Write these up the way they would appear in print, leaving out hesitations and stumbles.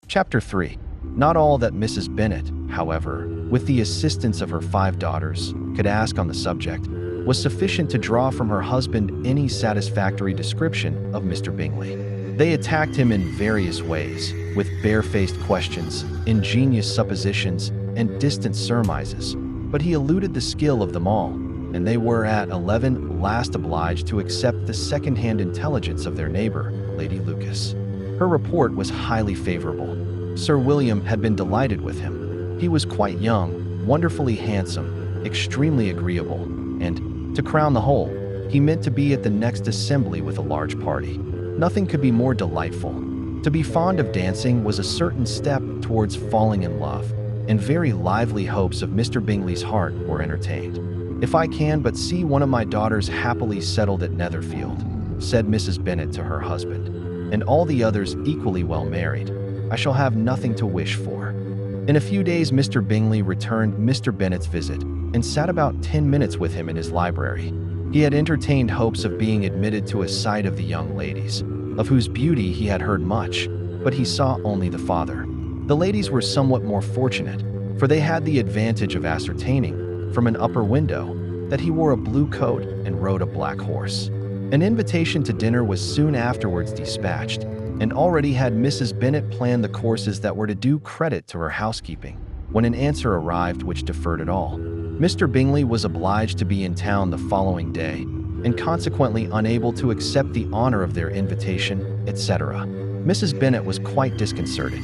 Chapter 3. Not all that Mrs. Bennet, however, with the assistance of her 5 daughters, could ask on the subject, was sufficient to draw from her husband any satisfactory description of Mr. Bingley. They attacked him in various ways, with barefaced questions, ingenious suppositions, and distant surmises, but he eluded the skill of them all, and they were at 11 last obliged to accept the second-hand intelligence of their neighbor, Lady Lucas. Her report was highly favorable. Sir William had been delighted with him. He was quite young, wonderfully handsome, extremely agreeable, and, to crown the whole, he meant to be at the next assembly with a large party. Nothing could be more delightful. To be fond of dancing was a certain step towards falling in love, and very lively hopes of Mr. Bingley's heart were entertained. "If I can but see one of my daughters happily settled at Netherfield," said Mrs. Bennet to her husband, "and all the others equally well married, I shall have nothing to wish for." In a few days Mr. Bingley returned Mr. Bennet's visit, and sat about 10 minutes with him in his library. He had entertained hopes of being admitted to a sight of the young ladies, of whose beauty he had heard much, but he saw only the father. The ladies were somewhat more fortunate, for they had the advantage of ascertaining, from an upper window, that he wore a blue coat and rode a black horse. An invitation to dinner was soon afterwards dispatched, and already had Mrs. Bennet planned the courses that were to do credit to her housekeeping, when an answer arrived which deferred it all. Mr. Bingley was obliged to be in town the following day, and consequently unable to accept the honor of their invitation, etc. Mrs. Bennet was quite disconcerted.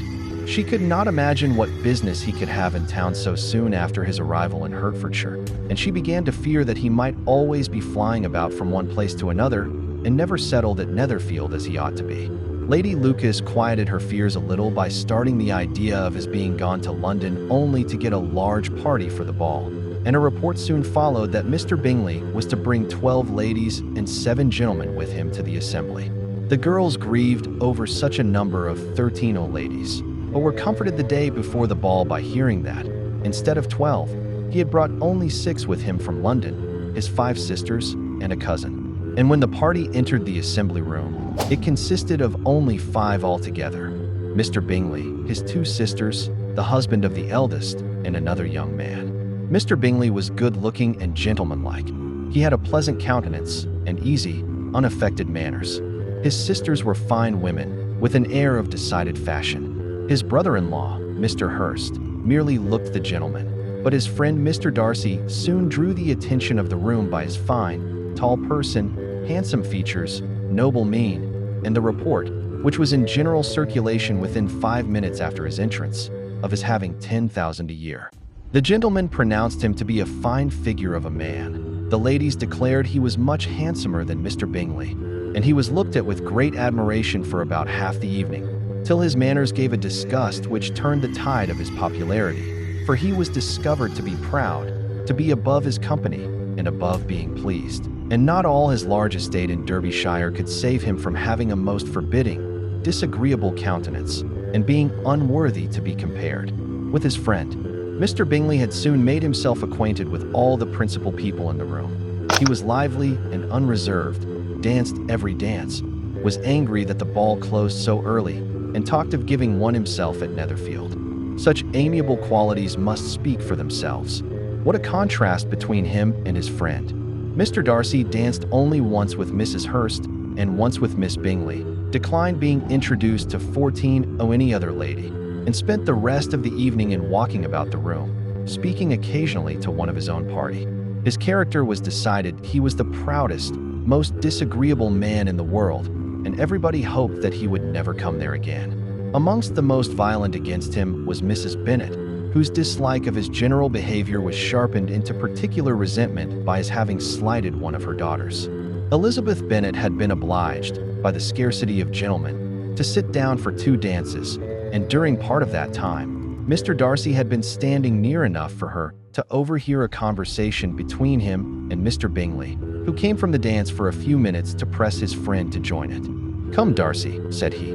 She could not imagine what business he could have in town so soon after his arrival in Hertfordshire, and she began to fear that he might always be flying about from one place to another, and never settled at Netherfield as he ought to be. Lady Lucas quieted her fears a little by starting the idea of his being gone to London only to get a large party for the ball, and a report soon followed that Mr. Bingley was to bring 12 ladies and 7 gentlemen with him to the assembly. The girls grieved over such a number of 13 old ladies, but were comforted the day before the ball by hearing that, instead of 12, he had brought only 6 with him from London, his 5 sisters and a cousin. And when the party entered the assembly room, it consisted of only 5 altogether: Mr. Bingley, his 2 sisters, the husband of the eldest, and another young man. Mr. Bingley was good-looking and gentlemanlike. He had a pleasant countenance and easy, unaffected manners. His sisters were fine women, with an air of decided fashion. His brother-in-law, Mr. Hurst, merely looked the gentleman, but his friend Mr. Darcy soon drew the attention of the room by his fine, tall person, handsome features, noble mien, and the report, which was in general circulation within 5 minutes after his entrance, of his having 10,000 a year. The gentleman pronounced him to be a fine figure of a man. The ladies declared he was much handsomer than Mr. Bingley, and he was looked at with great admiration for about half the evening, till his manners gave a disgust which turned the tide of his popularity, for he was discovered to be proud, to be above his company, and above being pleased. And not all his large estate in Derbyshire could save him from having a most forbidding, disagreeable countenance, and being unworthy to be compared with his friend. Mr. Bingley had soon made himself acquainted with all the principal people in the room. He was lively and unreserved, danced every dance, was angry that the ball closed so early, and talked of giving one himself at Netherfield. Such amiable qualities must speak for themselves. What a contrast between him and his friend. Mr. Darcy danced only once with Mrs. Hurst and once with Miss Bingley, declined being introduced to 14 or any other lady, and spent the rest of the evening in walking about the room, speaking occasionally to one of his own party. His character was decided. He was the proudest, most disagreeable man in the world, and everybody hoped that he would never come there again. Amongst the most violent against him was Mrs. Bennet, whose dislike of his general behavior was sharpened into particular resentment by his having slighted one of her daughters. Elizabeth Bennet had been obliged, by the scarcity of gentlemen, to sit down for 2 dances, and during part of that time, Mr. Darcy had been standing near enough for her to overhear a conversation between him and Mr. Bingley, who came from the dance for a few minutes to press his friend to join it. "Come, Darcy," said he,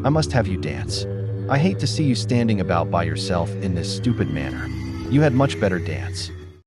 "I must have you dance. I hate to see you standing about by yourself in this stupid manner. You had much better dance."